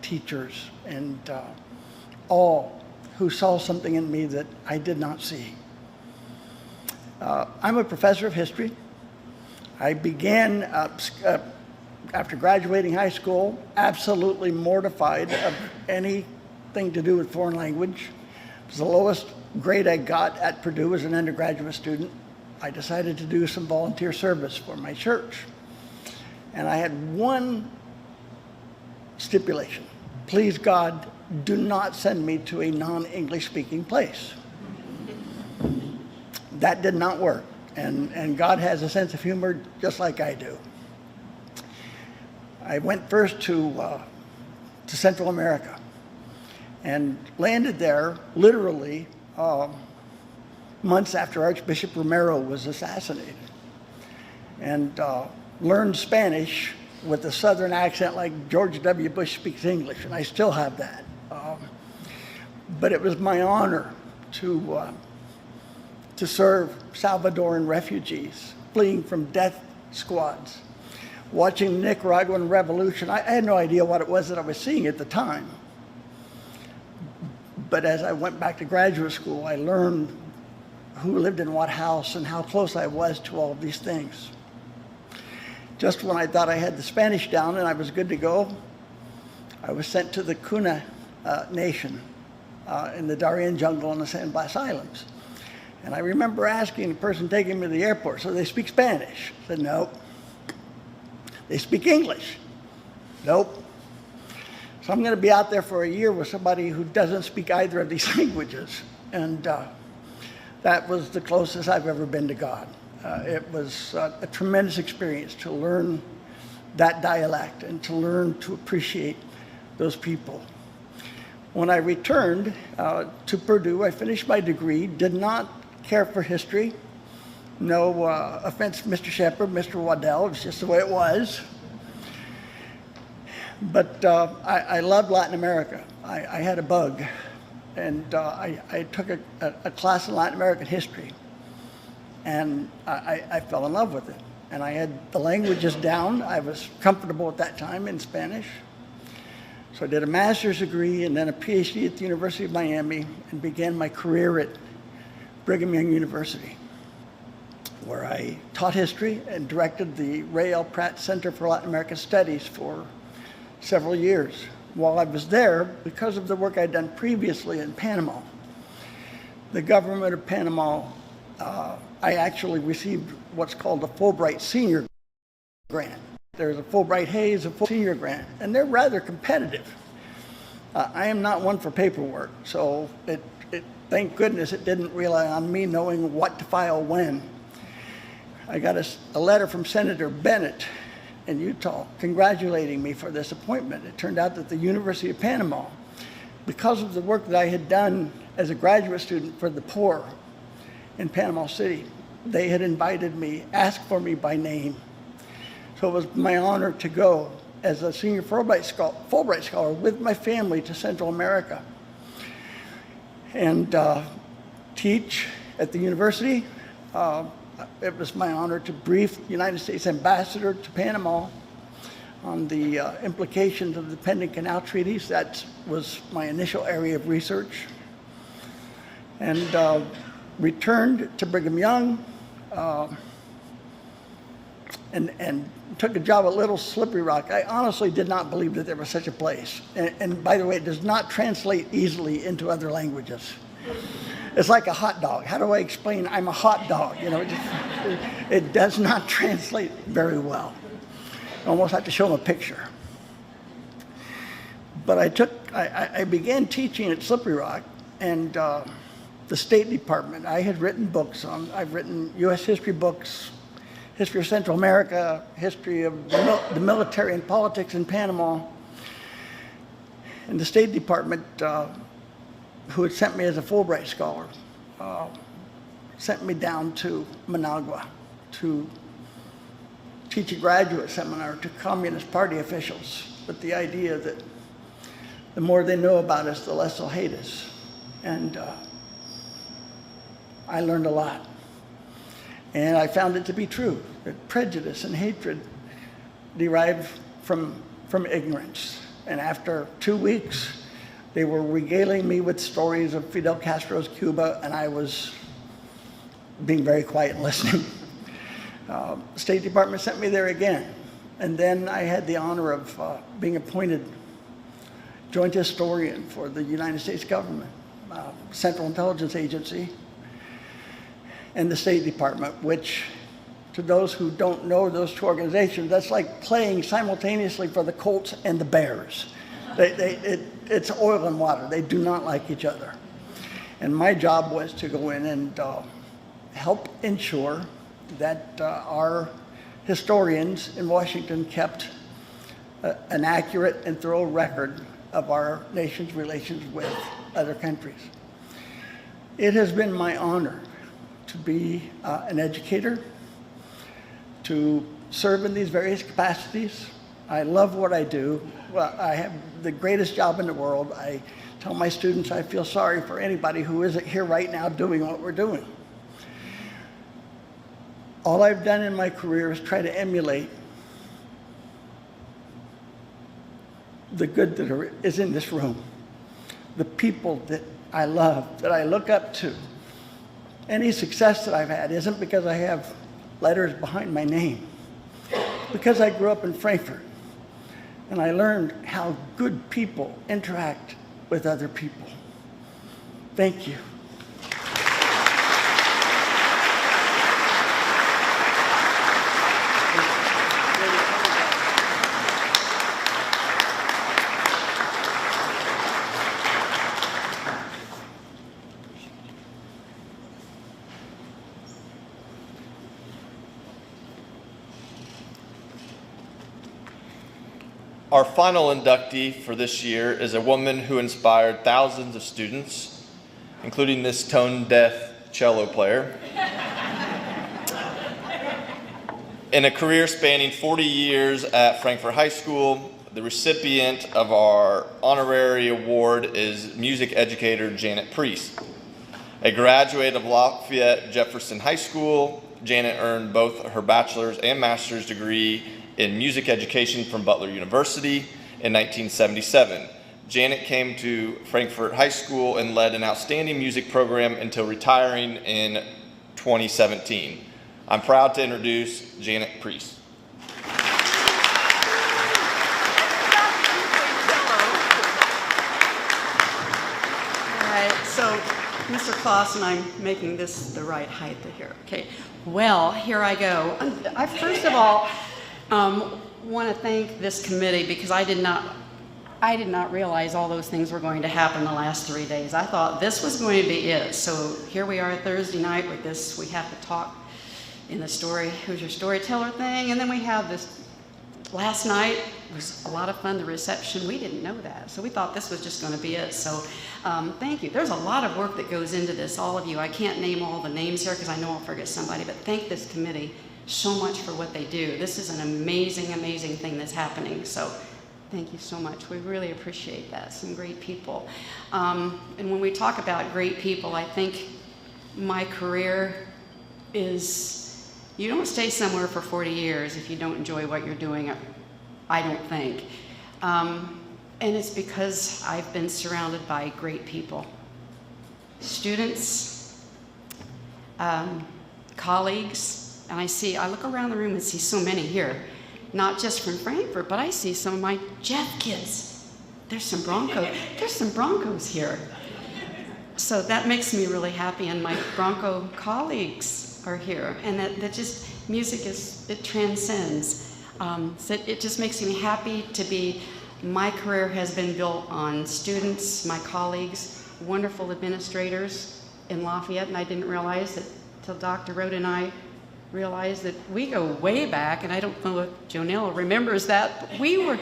teachers and all who saw something in me that I did not see. I'm a professor of history. I began, after graduating high school, absolutely mortified of anything to do with foreign language. It was the lowest grade I got at Purdue as an undergraduate student. I decided to do some volunteer service for my church. And I had one stipulation. Please, God, do not send me to a non-English speaking place. That did not work. And God has a sense of humor just like I do. I went first to Central America and landed there literally months after Archbishop Romero was assassinated, and learned Spanish with a southern accent like George W. Bush speaks English, and I still have that. But it was my honor to serve Salvadoran refugees fleeing from death squads, watching the Nicaraguan Revolution. I had no idea what it was that I was seeing at the time. But as I went back to graduate school, I learned who lived in what house and how close I was to all of these things. Just when I thought I had the Spanish down and I was good to go, I was sent to the Kuna Nation in the Darien jungle in the San Blas Islands. And I remember asking the person taking me to the airport, so they speak Spanish? I said, nope. They speak English? Nope. So I'm going to be out there for a year with somebody who doesn't speak either of these languages. And that was the closest I've ever been to God. It was a tremendous experience to learn that dialect and to learn to appreciate those people. When I returned to Purdue, I finished my degree, did not care for history. No offense to Mr. Shepard, Mr. Waddell, it's just the way it was. But I loved Latin America. I had a bug and I took a class in Latin American history, and I fell in love with it. And I had the languages down. I was comfortable at that time in Spanish. So I did a master's degree and then a PhD at the University of Miami and began my career at Brigham Young University, where I taught history and directed the Ray L. Pratt Center for Latin American Studies for several years. While I was there, because of the work I'd done previously in Panama, the government of Panama, I actually received what's called a Fulbright Senior Grant. There's a Fulbright Hayes, a Senior Grant, and they're rather competitive. I am not one for paperwork, so thank goodness it didn't rely on me knowing what to file when. I got a letter from Senator Bennett in Utah congratulating me for this appointment. It turned out that the University of Panama, because of the work that I had done as a graduate student for the poor in Panama City, they had invited me, asked for me by name. So it was my honor to go as a senior Fulbright scholar with my family to Central America and teach at the university. It was my honor to brief the United States ambassador to Panama on the implications of the pending canal treaties. That was my initial area of research. And returned to Brigham Young and took a job at Little Slippery Rock. I honestly did not believe that there was such a place. And by the way, it does not translate easily into other languages. It's like a hot dog. How do I explain I'm a hot dog? You know, it does not translate very well. I almost have to show them a picture. But I began teaching at Slippery Rock, and the State Department, I had written books on, I've written U.S. history books, history of Central America, history of the military and politics in Panama. And the State Department, who had sent me as a Fulbright scholar, sent me down to Managua to teach a graduate seminar to Communist Party officials with the idea that the more they know about us, the less they'll hate us. And I learned a lot. And I found it to be true, that prejudice and hatred derive from ignorance. And after 2 weeks, they were regaling me with stories of Fidel Castro's Cuba, and I was being very quiet and listening. The State Department sent me there again. And then I had the honor of being appointed joint historian for the United States government, Central Intelligence Agency, and the State Department, which, to those who don't know those two organizations, that's like playing simultaneously for the Colts and the Bears. It's oil and water. They do not like each other. And my job was to go in and help ensure that our historians in Washington kept an accurate and thorough record of our nation's relations with other countries. It has been my honor to be an educator, to serve in these various capacities. I love what I do. Well, I have the greatest job in the world. I tell my students I feel sorry for anybody who isn't here right now doing what we're doing. All I've done in my career is try to emulate the good that is in this room, the people that I love, that I look up to. Any success that I've had isn't because I have letters behind my name, because I grew up in Frankfurt and I learned how good people interact with other people. Thank you. Our final inductee for this year is a woman who inspired thousands of students, including this tone-deaf cello player. In a career spanning 40 years at Frankfurt High School, The recipient of our honorary award is music educator Janet Priest. A graduate of Lafayette Jefferson High School, Janet earned both her bachelor's and master's degree in music education from Butler University in 1977. Janet came to Frankfort High School and led an outstanding music program until retiring in 2017. I'm proud to introduce Janet Priest. All right, so Mr. Clausen, I'm making this the right height here. Okay, well, here I go. I first of all want to thank this committee because I did not realize all those things were going to happen the last 3 days. I thought this was going to be it. So here we are Thursday night with this, we have to talk in the story, who's your storyteller thing, and then we have this. Last night was a lot of fun, the reception. We didn't know that, so we thought this was just going to be it. So thank you. There's a lot of work that goes into this, all of you. I can't name all the names here because I know I'll forget somebody, but thank this committee so much for what they do. This is an amazing, amazing thing that's happening. So thank you so much. We really appreciate that. Some great people. And when we talk about great people, I think my career is, you don't stay somewhere for 40 years if you don't enjoy what you're doing, I don't think. And it's because I've been surrounded by great people. Students, colleagues, and I look around the room and see so many here, not just from Frankfort, but I see some of my Jeff kids. There's some Broncos here. So that makes me really happy, and my Bronco colleagues are here, and that just, music it transcends. So it just makes me happy to be, my career has been built on students, my colleagues, wonderful administrators in Lafayette, and I didn't realize that till Dr. Rhoda and I realized that we go way back, and I don't know if Jonelle remembers that, but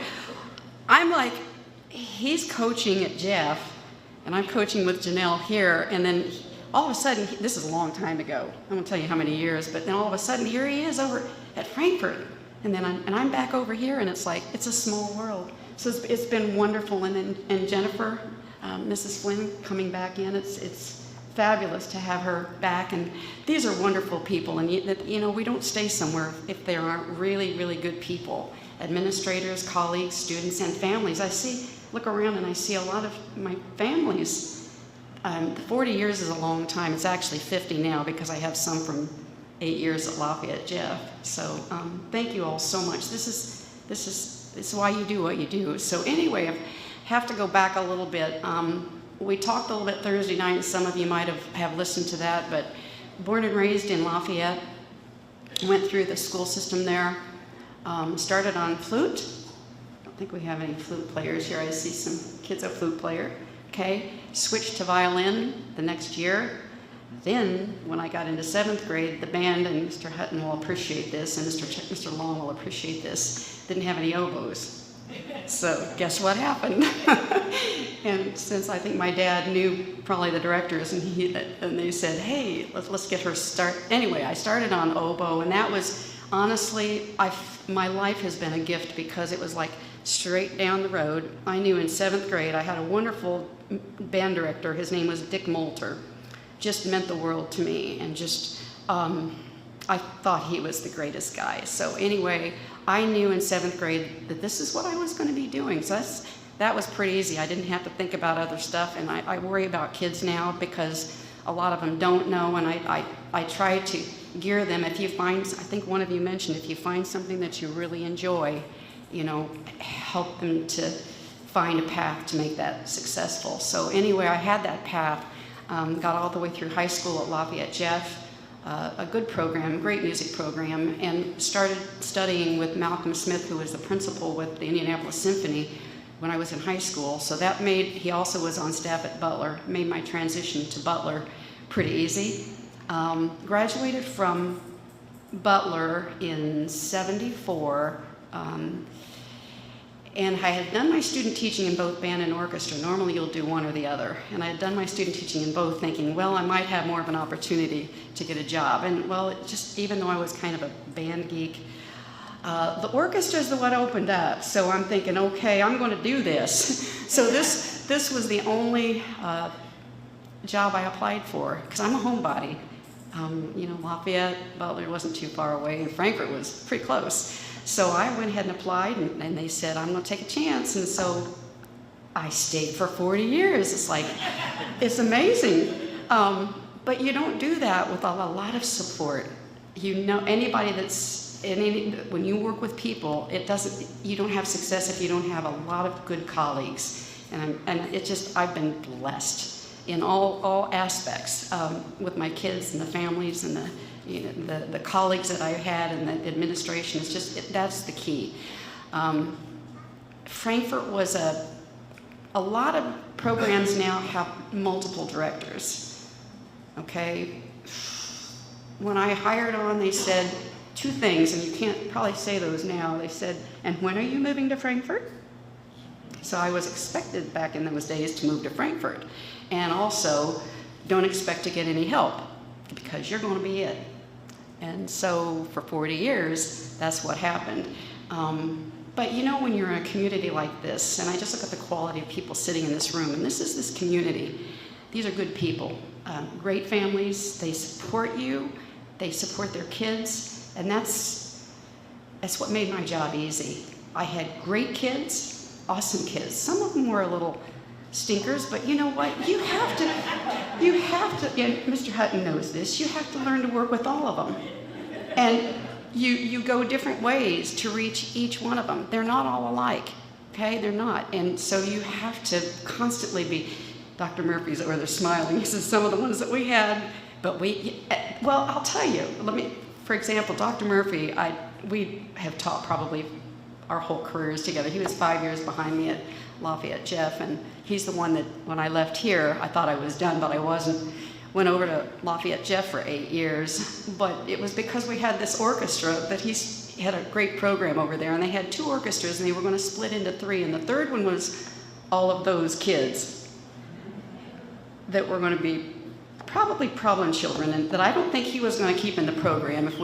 I'm like, he's coaching at Jeff, and I'm coaching with Janelle here, and then all of a sudden, this is a long time ago, I won't tell you how many years, but then all of a sudden, here he is over at Frankfort, and then I'm back over here, and it's like, it's a small world. So it's been wonderful, and Jennifer, Mrs. Flynn coming back in, it's fabulous to have her back, and these are wonderful people, and you know, we don't stay somewhere if there aren't really, really good people, administrators, colleagues, students, and families. Look around and I see a lot of my families. 40 years is a long time. It's actually 50 now because I have some from 8 years at Lafayette Jeff. So thank you all so much. This is why you do what you do. So anyway, I have to go back a little bit. We talked a little bit Thursday night, and some of you might have listened to that, but born and raised in Lafayette, went through the school system there, started on flute. I don't think we have any flute players here. I see some kids a flute player. Okay, switched to violin the next year. Then, when I got into 7th grade, the band, and Mr. Hutton will appreciate this, and Mr. Long will appreciate this, didn't have any oboes. So guess what happened? And since I think my dad knew probably the directors, and they said, hey, let's get her start. Anyway, I started on oboe, and that was, honestly, my life has been a gift because it was like straight down the road. I knew in 7th grade, I had a wonderful band director. His name was Dick Moulter. Just meant the world to me, and just, I thought he was the greatest guy. So anyway, I knew in 7th grade that this is what I was going to be doing. So that was pretty easy. I didn't have to think about other stuff, and I worry about kids now because a lot of them don't know, and I try to gear them. If you find, I think one of you mentioned, if you find something that you really enjoy, you know, help them to find a path to make that successful. So anyway, I had that path, got all the way through high school at Lafayette Jeff, a good program, great music program, and started studying with Malcolm Smith, who was the principal with the Indianapolis Symphony when I was in high school. So that he also was on staff at Butler, made my transition to Butler pretty easy. Graduated from Butler in '74, and I had done my student teaching in both band and orchestra. Normally you'll do one or the other. And I had done my student teaching in both, thinking, well, I might have more of an opportunity to get a job. And well, even though I was kind of a band geek, The orchestra is the one opened up, so I'm thinking, okay, I'm going to do this. So this was the only job I applied for, because I'm a homebody. Lafayette, Butler wasn't too far away, and Frankfort was pretty close. So I went ahead and applied, and they said, I'm going to take a chance. And so I stayed for 40 years. It's like, it's amazing. But you don't do that without a lot of support. Anybody when you work with people, you don't have success if you don't have a lot of good colleagues. And I've been blessed in all aspects, with my kids and the families and the colleagues that I had and the administration. That's the key. Frankfort was a lot of programs now have multiple directors. Okay? When I hired on, they said 2 things, and you can't probably say those now. They said, and when are you moving to Frankfort? So I was expected back in those days to move to Frankfort. And also, don't expect to get any help, because you're going to be it. And so for 40 years, that's what happened. But when you're in a community like this, and I just look at the quality of people sitting in this room, and this is this community. These are good people, great families. They support you, they support their kids, and that's what made my job easy. I had great kids, awesome kids. Some of them were a little stinkers, but you know what? You have to, and Mr. Hutton knows this, you have to learn to work with all of them. And you go different ways to reach each one of them. They're not all alike, okay? They're not. And so you have to constantly be, Dr. Murphy's over there smiling. He says some of the ones that we had, but well, I'll tell you, for example, Dr. Murphy, we have taught probably our whole careers together. He was 5 years behind me at Lafayette Jeff, and he's the one that when I left here, I thought I was done, but I wasn't. Went over to Lafayette Jeff for 8 years, but it was because we had this orchestra that he had a great program over there, and they had 2 orchestras, and they were going to split into 3, and the third one was all of those kids that were going to be probably problem children, and that I don't think he was going to keep in the program if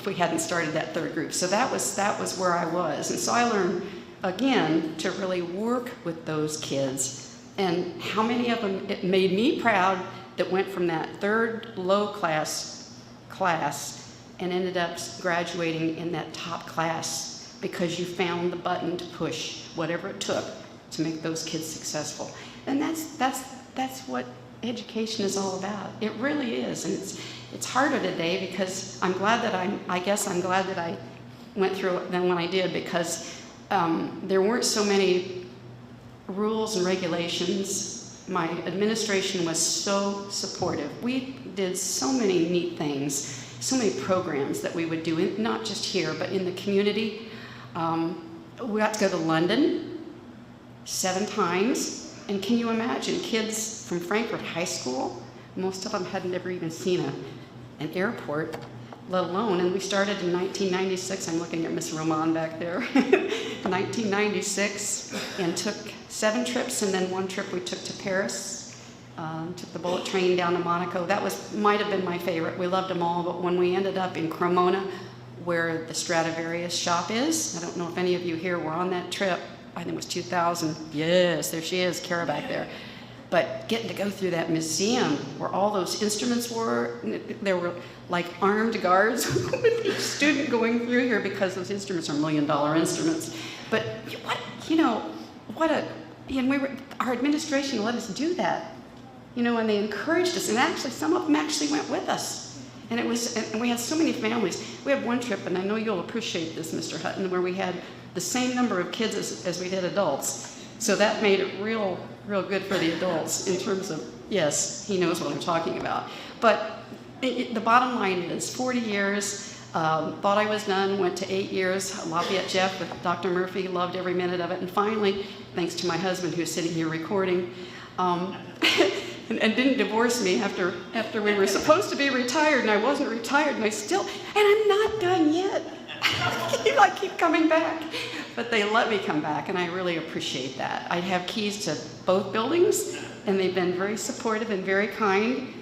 we hadn't started that third group. So that was where I was, and so I learned again to really work with those kids. And how many of them, it made me proud that went from that third low class and ended up graduating in that top class because you found the button to push whatever it took to make those kids successful. And that's what education is all about. It really is. And it's harder today because I'm glad that I went through it than when I did, because there weren't so many rules and regulations. My administration was so supportive. We did so many neat things, so many programs that we would do, not just here, but in the community. We got to go to London 7 times, and can you imagine, kids from Frankfort High School, most of them had never even seen an airport, let alone, and we started in 1996, I'm looking at Miss Roman back there, 1996, and took 7 trips, and then 1 trip we took to Paris, took the bullet train down to Monaco. That might have been my favorite. We loved them all, but when we ended up in Cremona, where the Stradivarius shop is, I don't know if any of you here were on that trip, I think it was 2000. Yes, there she is, Kara back there. But getting to go through that museum where all those instruments were, there were like armed guards with each student going through here because those instruments are $1 million instruments. But our administration let us do that, and they encouraged us, and actually some of them actually went with us. And we had so many families. We had one trip, and I know you'll appreciate this, Mr. Hutton, where we had the same number of kids as we did adults. So that made it real good for the adults in terms of, yes, he knows what I'm talking about. But the bottom line is 40 years, thought I was done, went to 8 years, Lafayette Jeff with Dr. Murphy, loved every minute of it. And finally, thanks to my husband who's sitting here recording, and didn't divorce me after we were supposed to be retired, and I wasn't retired, and I'm not done yet. I keep coming back. But they let me come back, and I really appreciate that. I have keys to both buildings, and they've been very supportive and very kind.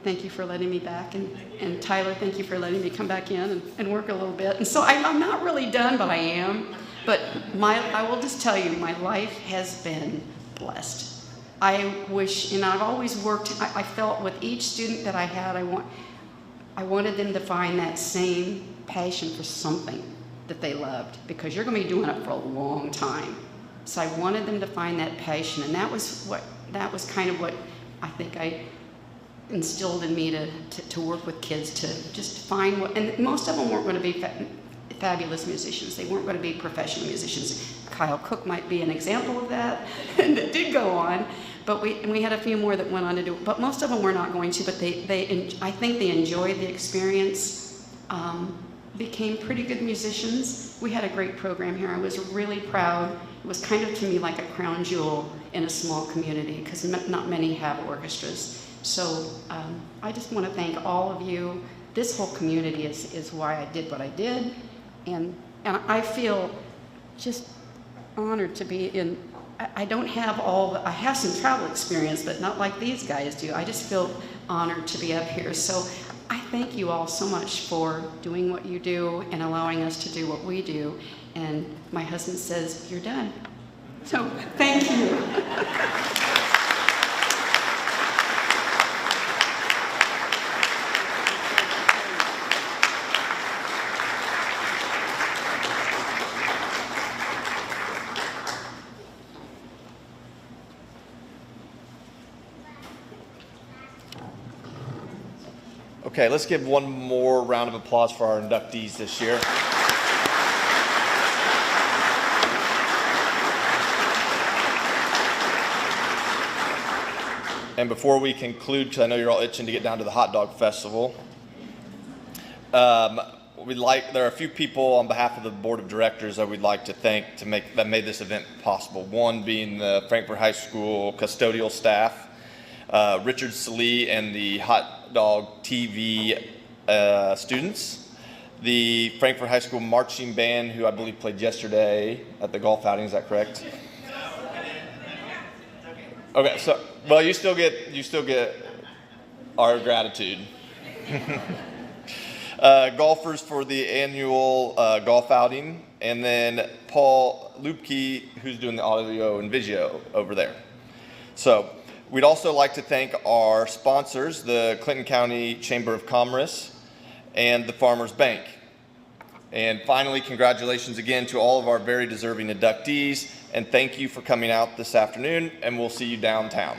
thank you for letting me back. And Tyler, thank you for letting me come back in and work a little bit. And so I'm not really done, but I am. But I will just tell you, my life has been blessed. I wish, and I've always worked, I felt with each student that I had, I wanted them to find that same passion for something that they loved, because you're going to be doing it for a long time. So I wanted them to find that passion, and that was kind of what I think I instilled in me to work with kids, to just find what, and most of them weren't going to be fabulous musicians. They weren't going to be professional musicians. Kyle Cook might be an example of that, and that did go on. But we had a few more that went on to do it. But most of them were not going to. But I think they enjoyed the experience. Became pretty good musicians. We had a great program here. I was really proud. It was kind of to me like a crown jewel in a small community, because not many have orchestras. So I just want to thank all of you. This whole community is why I did what I did. And I feel just honored to be in. I don't have I have some travel experience, but not like these guys do. I just feel honored to be up here. So I thank you all so much for doing what you do and allowing us to do what we do. And my husband says, you're done. So thank you. Okay, let's give one more round of applause for our inductees this year. And before we conclude, because I know you're all itching to get down to the hot dog festival, there are a few people on behalf of the board of directors that we'd like to thank that made this event possible. One being the Frankfort High School custodial staff, Richard Salee and the Hot Dog TV students, the Frankfort High School marching band, who I believe played yesterday at the golf outing. Is that correct? Okay, so well, you still get our gratitude. Golfers for the annual golf outing, and then Paul Lupke, who's doing the audio and video over there. So we'd also like to thank our sponsors, the Clinton County Chamber of Commerce and the Farmers Bank. And finally, congratulations again to all of our very deserving inductees, and thank you for coming out this afternoon, and we'll see you downtown.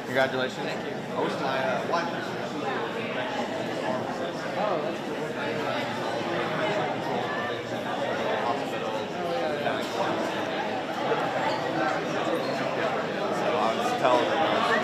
Congratulations. Thank you. I wish my wife was here.